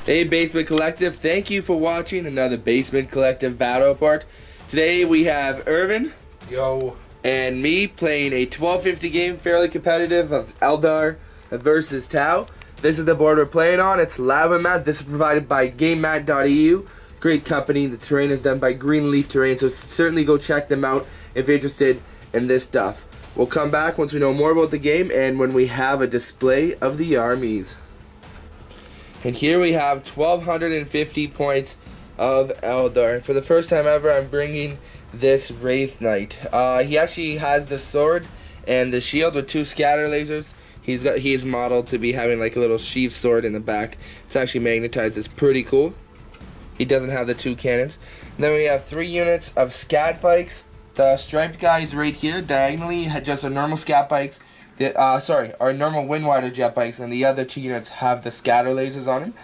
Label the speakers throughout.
Speaker 1: Hey Basement Collective, thank you for watching another Basement Collective battle report. Today we have Irvin,
Speaker 2: yo,
Speaker 1: and me playing a 1250 game, fairly competitive, of Eldar versus Tau. This is the board we're playing on. It's Lava Mat. This is provided by GameMat.eu. Great company. The terrain is done by Greenleaf Terrain, so certainly go check them out if you're interested in this stuff. We'll come back once we know more about the game and when we have a display of the armies. And here we have 1250 points of Eldar. And for the first time ever, I'm bringing this Wraith Knight. He actually has the sword and the shield with two scatter lasers. He's modeled to be having like a little sheath sword in the back. It's actually magnetized. It's pretty cool. He doesn't have the two cannons. And then we have 3 units of scat bikes. The striped guys right here diagonally had just a normal scat bikes. Our normal Windrider jet bikes, and the other 2 units have the scatter lasers on them.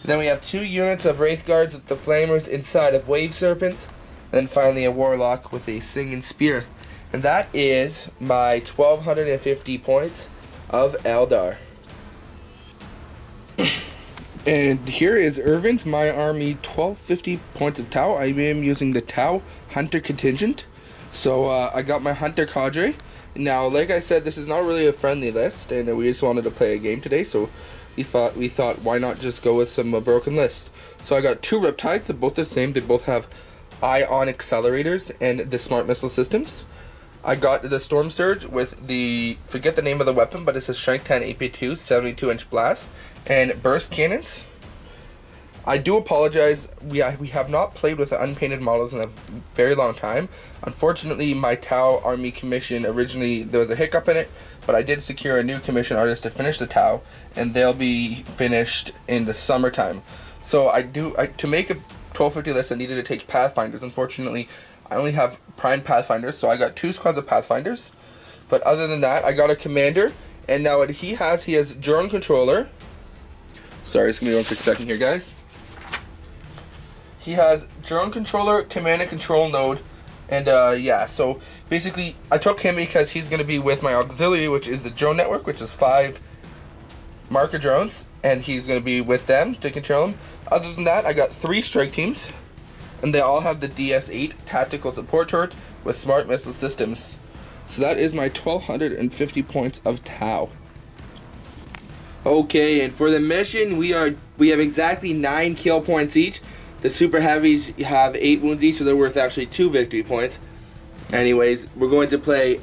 Speaker 1: Then we have 2 units of Wraith Guards with the flamers inside of Wave Serpents. And then finally a Warlock with a Singing Spear. And that is my 1250 points of Eldar.
Speaker 2: and here is Irvin's My Army 1250 points of Tau. I am using the Tau Hunter contingent. So I got my Hunter cadre. Now, like I said, this is not really a friendly list, and we just wanted to play a game today, so we thought why not just go with some broken list. So I got 2 Riptides, they're both the same. They both have ion accelerators and the smart missile systems. I got the Storm Surge with the, forget the name of the weapon, but it's a Strength 10 AP2 72-inch blast and burst cannons. I do apologize, we have not played with unpainted models in a very long time. Unfortunately, my Tau Army commission, originally there was a hiccup in it, but I did secure a new commission artist to finish the Tau, and they'll be finished in the summertime. So to make a 1250 list, I needed to take Pathfinders. Unfortunately, I only have Prime Pathfinders, so I got 2 squads of Pathfinders. But other than that, I got a commander, and now what he has drone controller. Sorry, it's gonna be 1 quick second here, guys. He has drone controller, command and control node, and yeah, so basically I took him because he's going to be with my auxiliary, which is the drone network, which is 5 marker drones, and he's going to be with them to control them. Other than that, I got 3 strike teams, and they all have the DS-8 tactical support turret with smart missile systems. So that is my 1250 points of Tau.
Speaker 1: Okay, and for the mission, we have exactly 9 kill points each. The Super Heavies have 8 wounds each, so they're worth actually 2 victory points. Anyways, we're going to play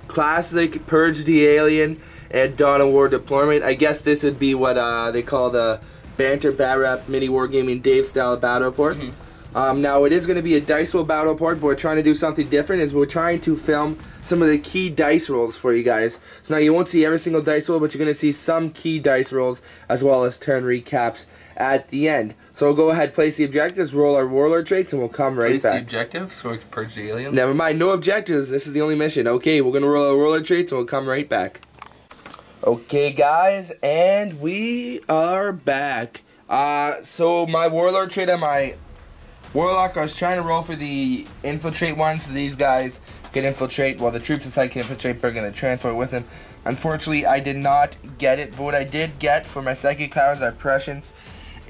Speaker 1: Classic, Purge the Alien, and Dawn of War Deployment. I guess this would be what they call the Banter Batrep Mini Wargaming Dave style battle report. Now, it is going to be a dice roll battle report, but we're trying to do something different. Is we're trying to film some of the key dice rolls for you guys. So now you won't see every single dice roll, but you're going to see some key dice rolls as well as turn recaps at the end. So we'll go ahead, place the objectives, roll our warlord traits, and we'll come right back.
Speaker 2: Place the objectives so we can purge the alien?
Speaker 1: Never mind, no objectives. This is the only mission. Okay, we're going to roll our warlord traits, and we'll come right back. Okay, guys, and we are back. So my warlord trait and my warlock, I was trying to roll for the infiltrate one, so these guys can infiltrate, while the troops inside can infiltrate, bringing the transport with them. Unfortunately, I did not get it, but what I did get for my psychic powers are prescience.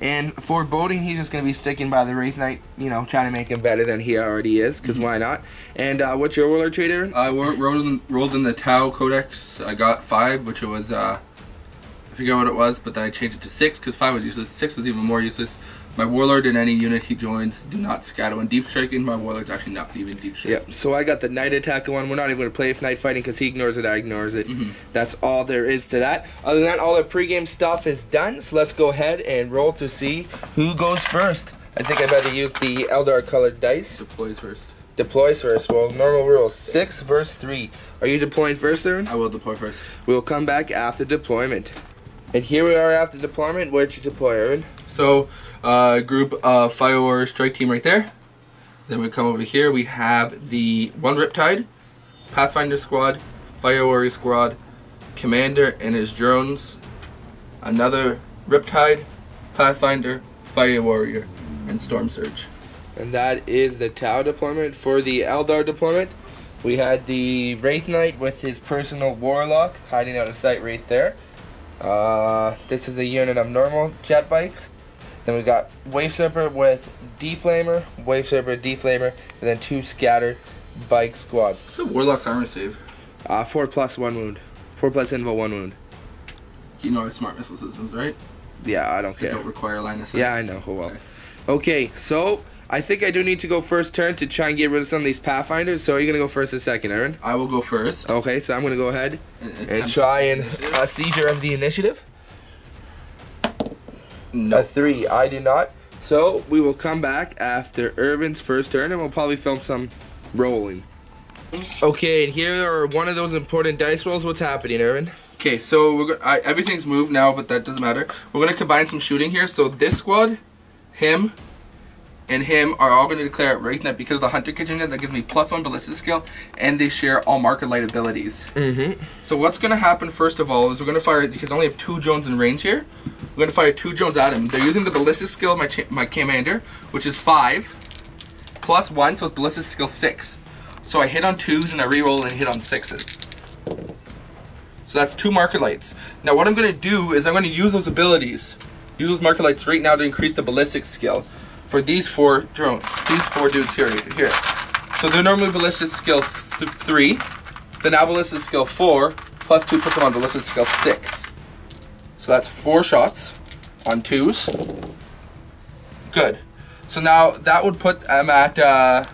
Speaker 1: And for Boding, he's just going to be sticking by the Wraith Knight, you know, trying to make him better than he already is, because why not? And what's your warlord trait, Aaron?
Speaker 2: I rolled in the Tau Codex. I got 5, which was, I forget what it was, but then I changed it to 6, because 5 was useless. 6 is even more useless. My warlord in any unit he joins do not scatter when deep striking. My warlord's actually not even deep striking.
Speaker 1: Yep, so I got the Knight attacker one. We're not even going to play with Knight fighting because he ignores it, I ignores it. That's all there is to that. Other than that, all the pregame stuff is done. So let's go ahead and roll to see who goes first. I think I better use the Eldar colored dice.
Speaker 2: Deploys first.
Speaker 1: Deploys first. Well, normal rules. 6 versus 3. Are you deploying first, Aaron?
Speaker 2: I will deploy first.
Speaker 1: We'll come back after deployment. And here we are after deployment. Where'd you deploy, Aaron?
Speaker 2: So, group of Fire Warrior strike team right there. Then we come over here. We have the 1 Riptide, Pathfinder squad, Fire Warrior squad, Commander and his drones, another Riptide, Pathfinder, Fire Warrior, and Storm Surge.
Speaker 1: And that is the Tau deployment. For the Eldar deployment, we had the Wraith Knight with his personal Warlock hiding out of sight right there. This is a unit of normal jet bikes. Then we got Wave Surfer with Deflamer, Wave Surfer, Deflamer, and then 2 Scatter Bike Squads.
Speaker 2: What's a Warlock's armor save?
Speaker 1: 4 plus 1 wound. 4 plus Invo 1 wound.
Speaker 2: You know it's smart missile systems, right?
Speaker 1: Yeah, I don't care.
Speaker 2: They don't require line of sight.
Speaker 1: Yeah, I know. Oh well. Okay, so I think I do need to go first turn to try and get rid of some of these Pathfinders. So are you going to go first or second, Aaron?
Speaker 2: I will go first.
Speaker 1: Okay, so I'm going to go ahead and try and seizure of the initiative.
Speaker 2: No.
Speaker 1: A 3. I do not. So we will come back after Irvin's first turn and we'll probably film some rolling. Okay, and here are one of those important dice rolls. What's happening, Irvin?
Speaker 2: Okay, so we're everything's moved now, but that doesn't matter. We're gonna combine some shooting here. So this squad, him, and him are all gonna declare Wraith Knight because of the Hunter contingent. That gives me +1 ballistic skill, and they share all marker light abilities. So what's gonna happen first of all is we're gonna fire, because I only have 2 drones in range here. We're gonna fire 2 drones at him. They're using the ballistic skill of my commander, which is 5 +1, so it's ballistic skill 6. So I hit on 2s and I reroll and hit on 6s. So that's 2 marker lights. Now what I'm going to do is I'm going to use those abilities, use those marker lights right now to increase the ballistic skill for these 4 drones, these 4 dudes here. So they're normally ballistic skill 3, then now ballistic skill 4, +2 puts them on ballistic skill 6. So that's 4 shots on 2s. Good. So now that would put them at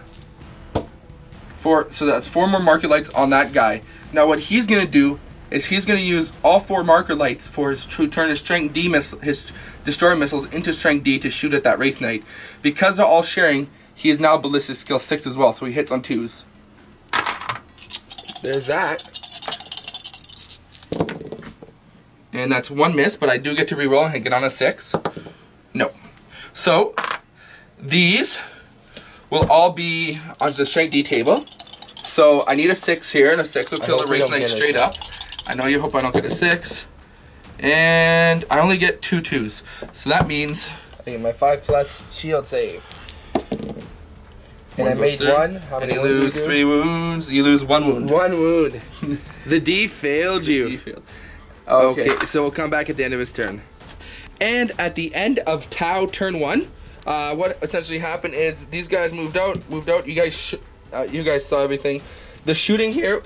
Speaker 2: 4, so that's 4 more marker lights on that guy. Now what he's gonna do is he's gonna use all 4 marker lights for his turn his strength D his destroyer missiles into strength D to shoot at that Wraith Knight. Because they're all sharing, he is now ballistic skill 6 as well, so he hits on 2s.
Speaker 1: There's that.
Speaker 2: And that's 1 miss, but I do get to reroll and get on a 6. No. So these will all be on the strength D table. So I need a 6 here, and a 6 will kill the Wraith Knight straight up. I know you hope I don't get a 6. And I only get 2 2s. So that means
Speaker 1: I get my 5+ shield save. And I made 1. How many
Speaker 2: and you lose 3 wounds. You lose 1 wound.
Speaker 1: 1 wound. The D failed you.
Speaker 2: The D failed.
Speaker 1: Okay, so we'll come back at the end of his turn. And at the end of Tau turn 1, what essentially happened is these guys moved out. You guys saw everything. The shooting here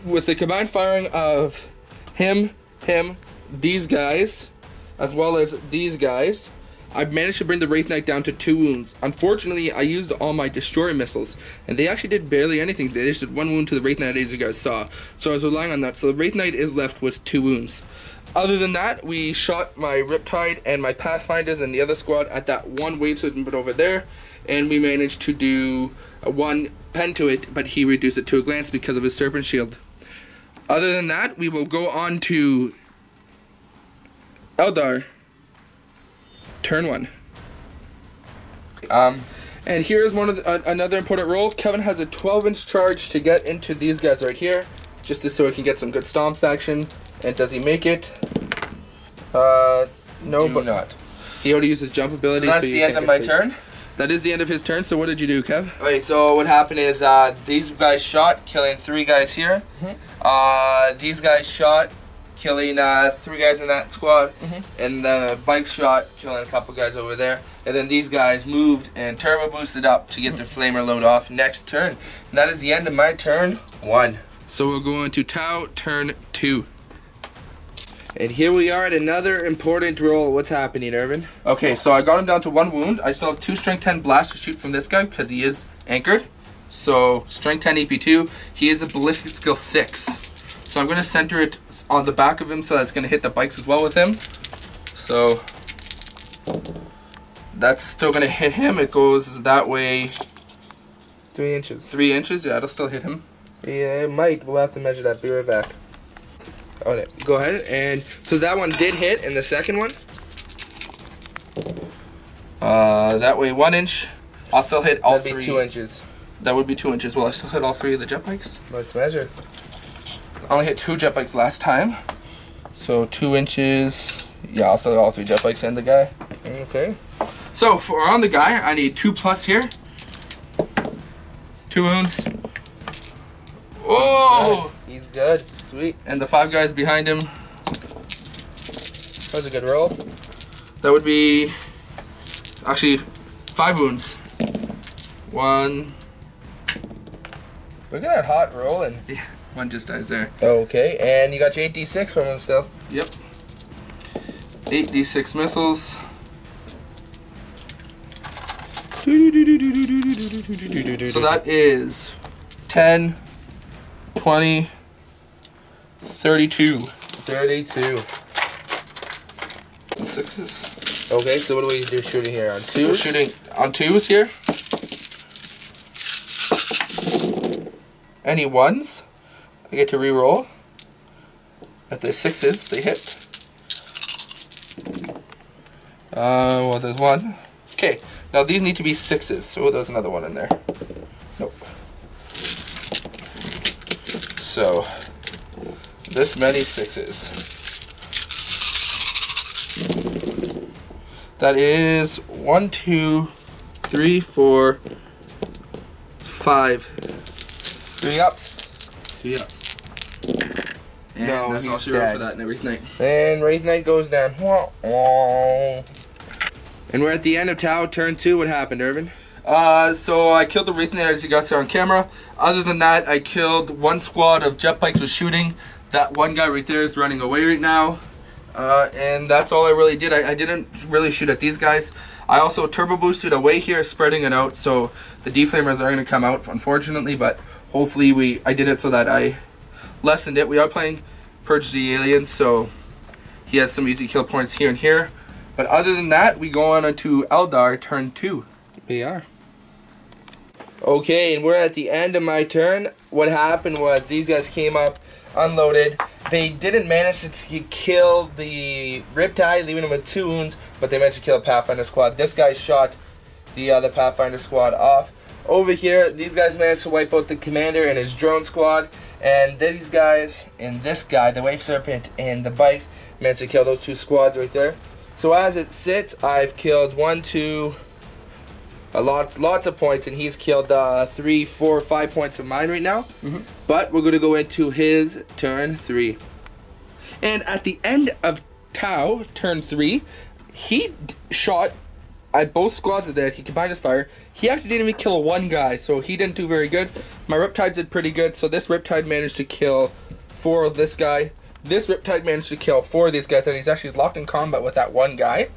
Speaker 1: with the combined firing of him, these guys, as well as these guys, I've managed to bring the Wraith Knight down to 2 wounds. Unfortunately, I used all my destroyer missiles, and they actually did barely anything. They just did 1 wound to the Wraith Knight, as you guys saw. So I was relying on that. So the Wraith Knight is left with 2 wounds. Other than that, we shot my Riptide and my Pathfinders and the other squad at that 1 wave system over there, and we managed to do 1 pen to it, but he reduced it to a glance because of his Serpent Shield. Other than that, we will go on to Eldar, turn 1. And here's one of another important role. Kevin has a 12-inch charge to get into these guys right here, just so he can get some good stomps action. And does he make it? No, but
Speaker 2: not.
Speaker 1: He already used his jump ability.
Speaker 2: So that's the end of my turn?
Speaker 1: That is the end of his turn. So what did you do, Kev?
Speaker 2: Okay, so what happened is these guys shot, killing 3 guys here. These guys shot, killing 3 guys in that squad. And the bike shot, killing a couple guys over there. And then these guys moved and turbo boosted up to get their flamer load off next turn. And that is the end of my turn 1.
Speaker 1: So we'll go into Tau, turn 2. And here we are at another important roll. What's happening, Irvin?
Speaker 2: Okay, so I got him down to 1 wound. I still have 2 strength 10 blasts to shoot from this guy because he is anchored. So strength 10 EP2. He is a ballistic skill 6. So I'm going to center it on the back of him so that's going to hit the bikes as well with him. So that's still going to hit him. It goes that way.
Speaker 1: 3 inches.
Speaker 2: 3 inches? Yeah, it'll still hit him.
Speaker 1: Yeah, it might. We'll have to measure that. Be right back. Okay, go ahead. And so that one did hit, and the second one?
Speaker 2: That way 1 inch. I'll still hit all 3.
Speaker 1: That'd be 2 inches.
Speaker 2: That would be 2 inches. Well, I still hit all 3 of the jet bikes.
Speaker 1: Let's measure.
Speaker 2: I only hit 2 jet bikes last time. So 2 inches. Yeah, I'll still hit all 3 jet bikes and the guy.
Speaker 1: Okay.
Speaker 2: So for on the guy, I need 2+ here. 2 wounds. Oh!
Speaker 1: He's good. Sweet.
Speaker 2: And the 5 guys behind him.
Speaker 1: That was a good roll.
Speaker 2: That would be Actually, 5 wounds. 1.
Speaker 1: Look at that hot rolling.
Speaker 2: Yeah, 1 just dies there.
Speaker 1: Okay, and you got your 8d6 from him still.
Speaker 2: Yep. 8d6 missiles. So that is 10, 20, 32.
Speaker 1: 32.
Speaker 2: 6s.
Speaker 1: Okay, so what do we do shooting here? On 2s?
Speaker 2: We're shooting on 2s here. Any 1s, I get to re-roll. If they're 6s, they hit. Well, there's 1. Okay, now these need to be 6s. So there's another 1 in there. Nope. So, this many 6s. That is 1, 2, 3, 4, 5.
Speaker 1: 3 ups.
Speaker 2: 3 ups. And
Speaker 1: No,
Speaker 2: that's all
Speaker 1: he's
Speaker 2: she wrote
Speaker 1: dead.
Speaker 2: for that in Wraith Knight.
Speaker 1: And Wraith Knight goes down. Wah, wah. And we're at the end of Tau, turn 2. What happened, Irvin?
Speaker 2: So I killed the Wraith Knight as you guys saw on camera. Other than that, I killed 1 squad of jet bikes with shooting. That 1 guy right there is running away right now. And that's all I really did. I didn't really shoot at these guys. I also turbo boosted away here, spreading it out, so the deflamers are going to come out, unfortunately, but hopefully I did it so that I lessened it. We are playing Purge the Aliens, so he has some easy kill points here and here. But other than that, we go on to Eldar, turn 2.
Speaker 1: We are. Okay, and we're at the end of my turn. What happened was these guys came up, unloaded. They didn't manage to kill the Riptide, leaving him with 2 wounds, but they managed to kill a Pathfinder squad. This guy shot the other Pathfinder squad off. Over here, these guys managed to wipe out the commander and his drone squad, and these guys and this guy, the Wave Serpent and the bikes, managed to kill those 2 squads right there. So as it sits, I've killed 1, 2, lots of points, and he's killed 3, 4, 5 points of mine right now. But we're going to go into his turn 3.
Speaker 2: And at the end of Tau, turn 3, he shot at both squads of that. He combined his fire. He actually didn't even kill 1 guy, so he didn't do very good. My Riptides did pretty good, so this Riptide managed to kill 4 of this guy. This Riptide managed to kill 4 of these guys, and he's actually locked in combat with that 1 guy.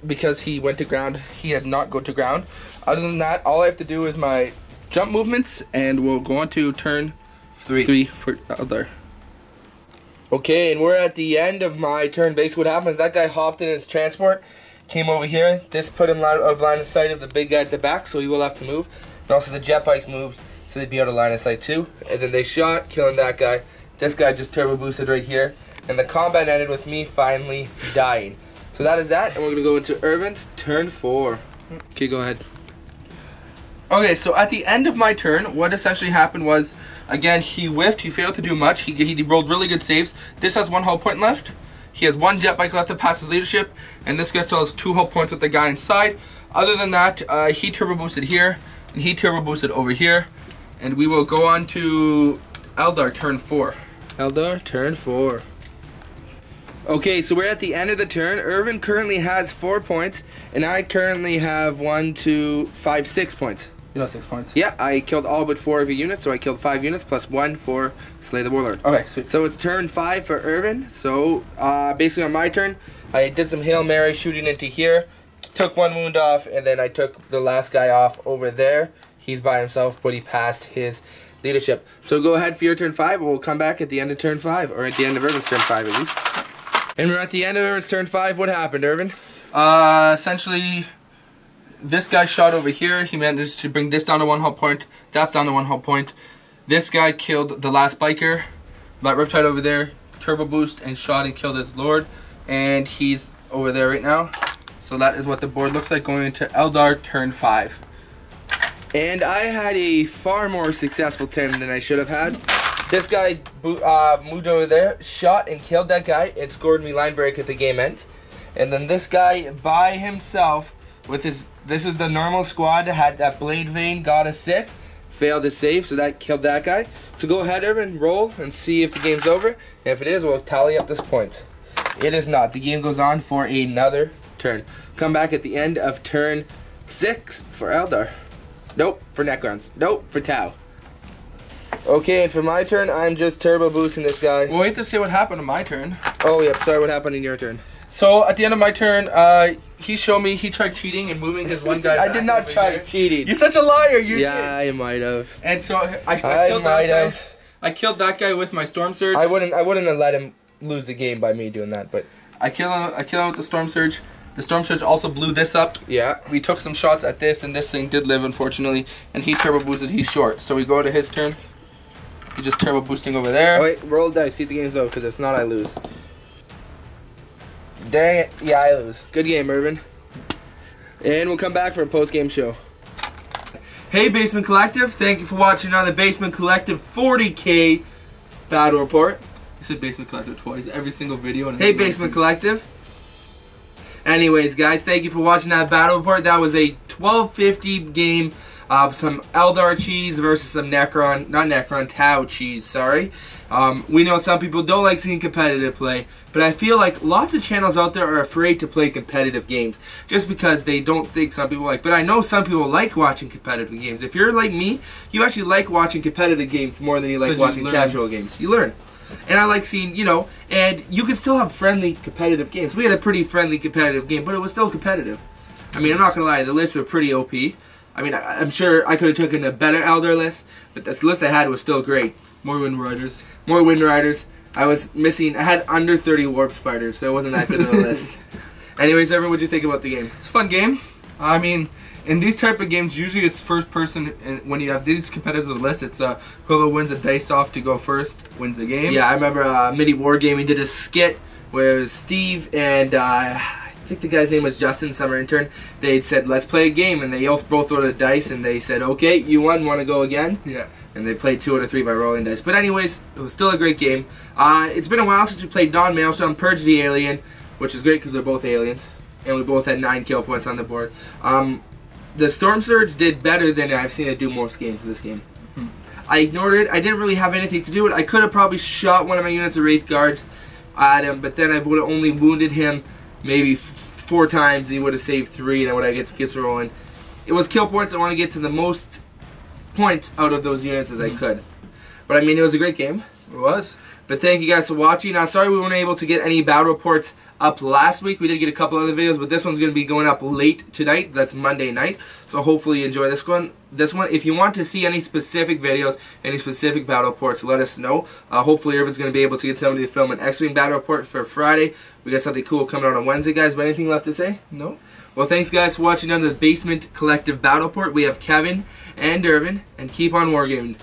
Speaker 2: Because he went to ground, he had not go to ground. Other than that, all I have to do is my jump movements, and we'll go on to turn 3 for Eldar.
Speaker 1: Okay, and we're at the end of my turn. Basically what happened is that guy hopped in his transport, came over here. This put him out of line of sight of the big guy at the back, so he will have to move. And also the jet bikes moved, so they'd be out of line of sight too. And then they shot, killing that guy. This guy just turbo boosted right here. And the combat ended with me finally dying. So that is that, and we're going to go into Irvin's turn 4. Okay, go ahead.
Speaker 2: Okay, so at the end of my turn, what essentially happened was, again, he whiffed. He failed to do much. He rolled really good saves. This has 1 hull point left. He has 1 jet bike left to pass his leadership, and this guy still has 2 hull points with the guy inside. Other than that, he turbo boosted here, and he turbo boosted over here, and we will go on to Eldar, turn 4.
Speaker 1: Eldar, turn 4. Okay, so we're at the end of the turn. Irvin currently has 4 points, and I currently have 6 points.
Speaker 2: You know, 6 points.
Speaker 1: Yeah, I killed all but 4 of your units, so I killed 5 units plus 1 for Slay the Warlord.
Speaker 2: Okay, sweet.
Speaker 1: So it's turn 5 for Irvin. So basically on my turn, I did some Hail Mary shooting into here, took 1 wound off, and then I took the last guy off over there. He's by himself, but he passed his leadership. So go ahead for your turn 5, and we'll come back at the end of turn 5, or at the end of Irvin's turn 5 at least. And we're at the end of Irvin's turn 5. What happened, Irvin?
Speaker 2: Essentially, this guy shot over here. He managed to bring this down to 1 hull point. That's down to 1 hull point. This guy killed the last biker. That Riptide over there, turbo boost, and shot and killed his lord. And he's over there right now. So that is what the board looks like going into Eldar, turn 5.
Speaker 1: And I had a far more successful turn than I should have had. This guy moved over there, shot and killed that guy. It scored me line break at the game end. And then this guy by himself with his, this is the normal squad, had that blade vein, got a 6, failed to save, so that killed that guy. So go ahead, Irvin, roll and see if the game's over. And if it is, we'll tally up this points. It is not. The game goes on for another turn. Come back at the end of turn 6 for Eldar. Nope, for Necrons. Nope, for Tau. Okay, and for my turn, I'm just turbo boosting this guy.
Speaker 2: We'll wait to see what happened on my turn.
Speaker 1: Oh, yep, sorry, what happened in your turn?
Speaker 2: So, at the end of my turn, he showed me he tried cheating and moving his one guy
Speaker 1: I did not try cheating.
Speaker 2: You're such a liar, you did.
Speaker 1: Yeah, I might have.
Speaker 2: And so, I killed that guy. I killed that guy with my Storm Surge.
Speaker 1: I wouldn't have let him lose the game by me doing that, but...
Speaker 2: I killed him with the Storm Surge. The Storm Surge also blew this up.
Speaker 1: Yeah.
Speaker 2: We took some shots at this, and this thing did live, unfortunately. And he turbo boosted, he's short. So we go to his turn. He's just turbo boosting over there.
Speaker 1: Oh, wait, roll the dice, see if the game's over, because if not, I lose. Dang it. Yeah, I lose. Good game, Irvin. And we'll come back for a post-game show. Hey, Basement Collective. Thank you for watching on the Basement Collective 40k Battle Report.
Speaker 2: You said Basement Collective twice, every single video.
Speaker 1: Hey, Basement Collective. Anyways, guys, thank you for watching that Battle Report. That was a 1250 game of some Eldar cheese versus some Tau cheese, sorry. We know some people don't like seeing competitive play, but I feel like lots of channels out there are afraid to play competitive games just because they don't think some people like. But I know some people like watching competitive games. If you're like me, you actually like watching competitive games more than you like watching casual games. You learn. And I like seeing, you know, and you can still have friendly competitive games. We had a pretty friendly competitive game, but it was still competitive. I mean, I'm not going to lie, the lists were pretty OP. I mean, I'm sure I could have taken a better Eldar list, but this list I had was still great.
Speaker 2: More Wind Riders.
Speaker 1: More Wind Riders. I had under 30 Warp Spiders, so it wasn't that good of a list. Anyways, everyone, what'd you think about the game?
Speaker 2: It's a fun game. I mean, in these type of games, usually it's first person, and when you have these competitive lists, it's whoever wins a dice off to go first wins the game.
Speaker 1: Yeah, I remember Mini Wargaming did a skit where it was Steve and I think the guy's name was Justin, summer intern. They said, let's play a game, and they both rolled a dice, and they said, okay, you won, want to go again?
Speaker 2: Yeah.
Speaker 1: And they played 2 out of 3 by rolling dice. But anyways, it was still a great game. It's been a while since we played Dawn Maelstrom, Purge the Alien, which is great because they're both aliens, and we both had 9 kill points on the board. The Storm Surge did better than I've seen it do most games in this game. I ignored it. I didn't really have anything to do with it. I could have probably shot one of my units of Wraith Guards at him, but then I would have only wounded him maybe 4 times, and he would have saved 3, and I would have get rolling. It was kill points. I want to get to the most points out of those units as I could. But I mean, it was a great game.
Speaker 2: It was.
Speaker 1: But thank you guys for watching. Sorry we weren't able to get any battle reports up last week. We did get a couple other videos, but this one's going to be going up late tonight. That's Monday night. So hopefully you enjoy this one. If you want to see any specific videos, any specific battle reports, let us know. Hopefully Irvin's going to be able to get somebody to film an X-Wing battle report for Friday. We got something cool coming out on Wednesday, guys. But anything left to say?
Speaker 2: No.
Speaker 1: Well, thanks guys for watching on the Basement Collective Battle Report. We have Kevin and Irvin, and keep on wargaming.